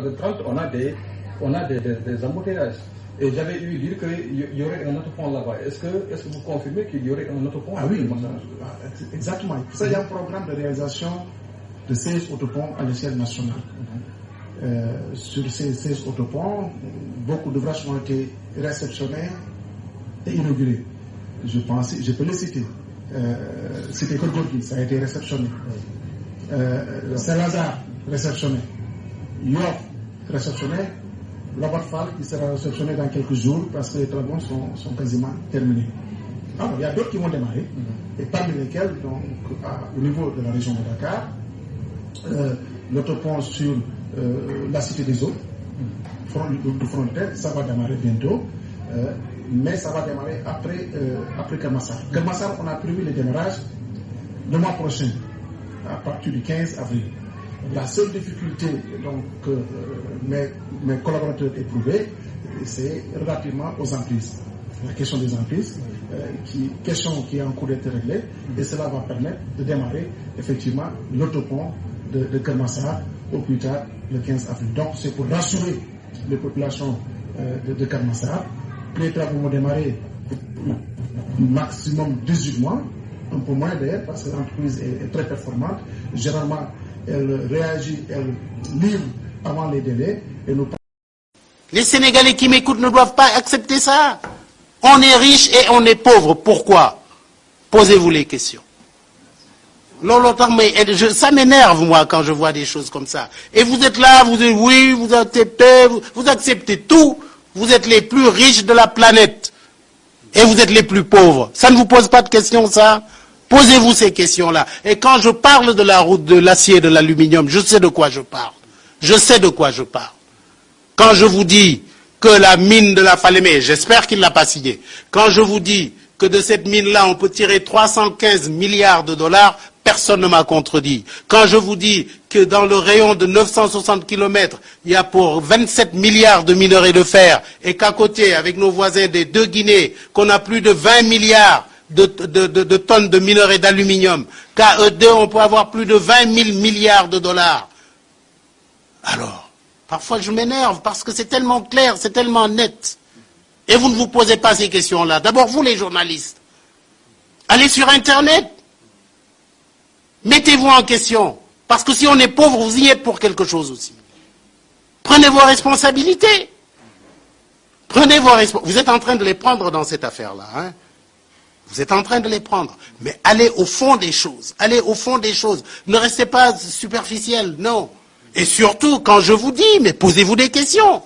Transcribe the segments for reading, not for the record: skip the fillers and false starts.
11h30, on a des embouteillages. Et j'avais eu dire qu'il y aurait un autre pont là-bas. Est-ce que vous confirmez qu'il y aurait un autre pont? Ah oui, exactement. Il y a un programme de réalisation de 16 autoponts à l'échelle nationale. Sur ces 16 autoponts, beaucoup d'ouvrages ont été réceptionnés et inaugurés. Je peux les citer. C'était Gorgui, ça a été réceptionné. Saint-Lazare, réceptionné. Yoff, réceptionné. Labat-Fall, qui sera réceptionné dans quelques jours parce que les travaux sont quasiment terminés. Alors, il y a d'autres qui vont démarrer, et parmi lesquels, donc, au niveau de la région de Dakar, l'autopont sur la Cité des Eaux, de frontière, ça va démarrer bientôt, mais ça va démarrer après Kermassar. Kermassar, on a prévu le démarrage le mois prochain, à partir du 15 avril. La seule difficulté donc, que mes collaborateurs éprouvaient, c'est relativement aux emprises. La question des emprises, question qui est en cours d'être réglée, et cela va permettre de démarrer effectivement l'autopont de Kermassar au plus tard le 15 avril. Donc c'est pour rassurer les populations de Kermassar. Les travaux vont démarrer maximum 18 mois, un peu moins d'ailleurs, parce que l'entreprise est très performante. Généralement, elle réagit, elle livre avant les délais. Et nous... Les Sénégalais qui m'écoutent ne doivent pas accepter ça. On est riche et on est pauvre. Pourquoi? Posez-vous les questions. Ça m'énerve, moi, quand je vois des choses comme ça. Et vous êtes là, vous dites oui, vous acceptez tout. Vous êtes les plus riches de la planète. Et vous êtes les plus pauvres. Ça ne vous pose pas de questions, ça? Posez-vous ces questions-là. Et quand je parle de la route de l'acier et de l'aluminium, je sais de quoi je parle. Je sais de quoi je parle. Quand je vous dis que la mine de la Falémé, j'espère qu'il ne l'a pas signée, quand je vous dis que de cette mine-là, on peut tirer 315 milliards de dollars, personne ne m'a contredit. Quand je vous dis que dans le rayon de 960 km, il y a pour 27 milliards de minerais de fer, et qu'à côté, avec nos voisins des deux Guinées, qu'on a plus de 20 milliards de tonnes de minerais d'aluminium, qu'à eux deux, on peut avoir plus de 20 000 milliards de dollars. Alors, parfois je m'énerve parce que c'est tellement clair, c'est tellement net. Et vous ne vous posez pas ces questions-là. D'abord, vous les journalistes, allez sur Internet, mettez-vous en question. Parce que si on est pauvre, vous y êtes pour quelque chose aussi. Prenez vos responsabilités. Prenez vos responsabilités. Vous êtes en train de les prendre dans cette affaire-là, hein? Vous êtes en train de les prendre. Mais allez au fond des choses. Allez au fond des choses. Ne restez pas superficiel, non. Et surtout, quand je vous dis, mais posez-vous des questions.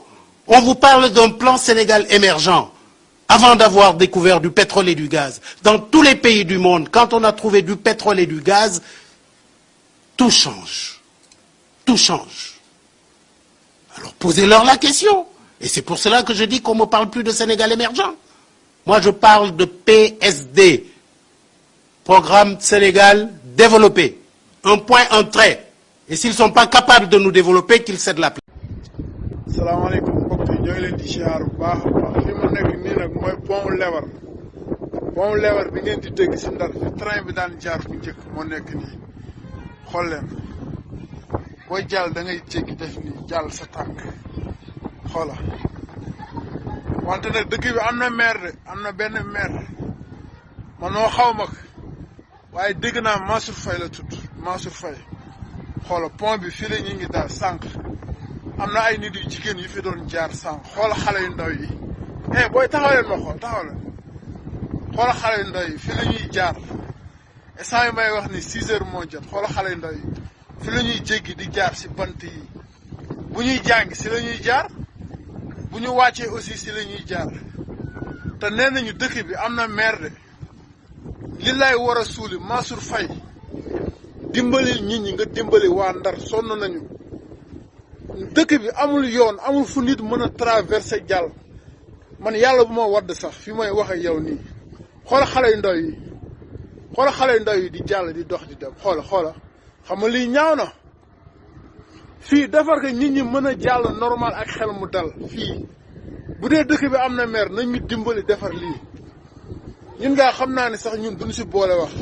On vous parle d'un plan Sénégal émergent. Avant d'avoir découvert du pétrole et du gaz. Dans tous les pays du monde, quand on a trouvé du pétrole et du gaz, tout change. Tout change. Alors posez-leur la question. Et c'est pour cela que je dis qu'on ne me parle plus de Sénégal émergent. Moi, je parle de PSD, Programme Sénégal développé. Un point, un trait. Et s'ils ne sont pas capables de nous développer, qu'ils cèdent la place. Salam alaikum, mbokk yi ñoo ngi leen di siyaar bu baax a baax fi mu nekk nii nag mooy pont Lébar. Pont Lébar bi ngeen di dégg si Ndar fi train bi daan jaar bu njëkk moo nekk nii. Xool leen booy jàll da ngay jéggi def nii jàll sa tànk xoola. Wante nag dëkk bi am na maire de am na benn maire man noo xaw ma waaye dégg naa Mansour Faye la tudd Mansour Faye xoola pont bi fii la ñu ngi daal sànq am na ay nit yu jigéen yu fi doon jaar sànq xoola xale yu ndaw yi booy taxaw leen ma xool taxaw leen xoola xale yu ndaw yi fii la ñuy jaar instant yi may wax ni 6 heures moo jot xoola xale yu ndaw yi fii la ñuy jéggi di jaar si bant yi bu ñuy jàng si la ñuy jaar bu ñu wàccee aussi si la ñuy jaar te nee nañu dëkk bi am na maire de li lay war a suuli Mansour Faye dimbali nit ñi nga dimbali waa Ndar sonn nañu dëkk bi amul yoon amul fu nit mën a traverser jàll man yàlla bu ma wadd sax fi may wax ak yow nii xoola xale yu ndaw yi xoola xale yu ndaw yi di jàll di dox di dem xoola xam nga lii ñaaw na fii defar ko nit ñi mën a jàll normal ak xel mu dal fii bu dee dëkk bi am na maire nañ ñu dimbali defar lii ñun ngaa xam naa ne sax ñun duñu si boole wax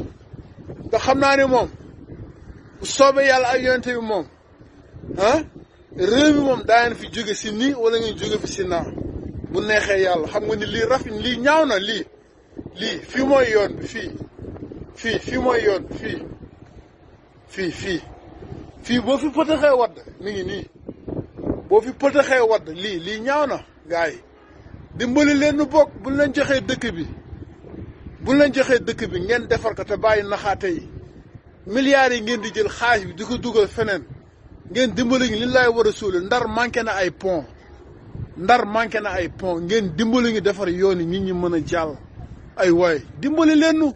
nga xam naa ne moom bu soobee yàlla ak yonente bi moom réew mi moom daa fi jóge si nii wala ngeen jóge fi si naa bu neexee yàlla xam nga ni lii rafet lii ñaaw na lii fii mooy yoon bi fii mooy yoon bi fii boo fi pëtaxee wadd mi ngi nii boo fi pëtaxee wadd lii ñaaw na gars yi dimbali leen nu bokk buñ leen joxee dëkk bi ngeen defar ko te bàyyi naxaate yi milliards yi ngeen di jël xaalis bi di ko dugal feneen ngeen dimbali ngi li laay war a suuli ndar manqué na ay pont ngeen dimbali ngi defar yoon yi nit ñi mën a jàll ay waay dimbali leen nu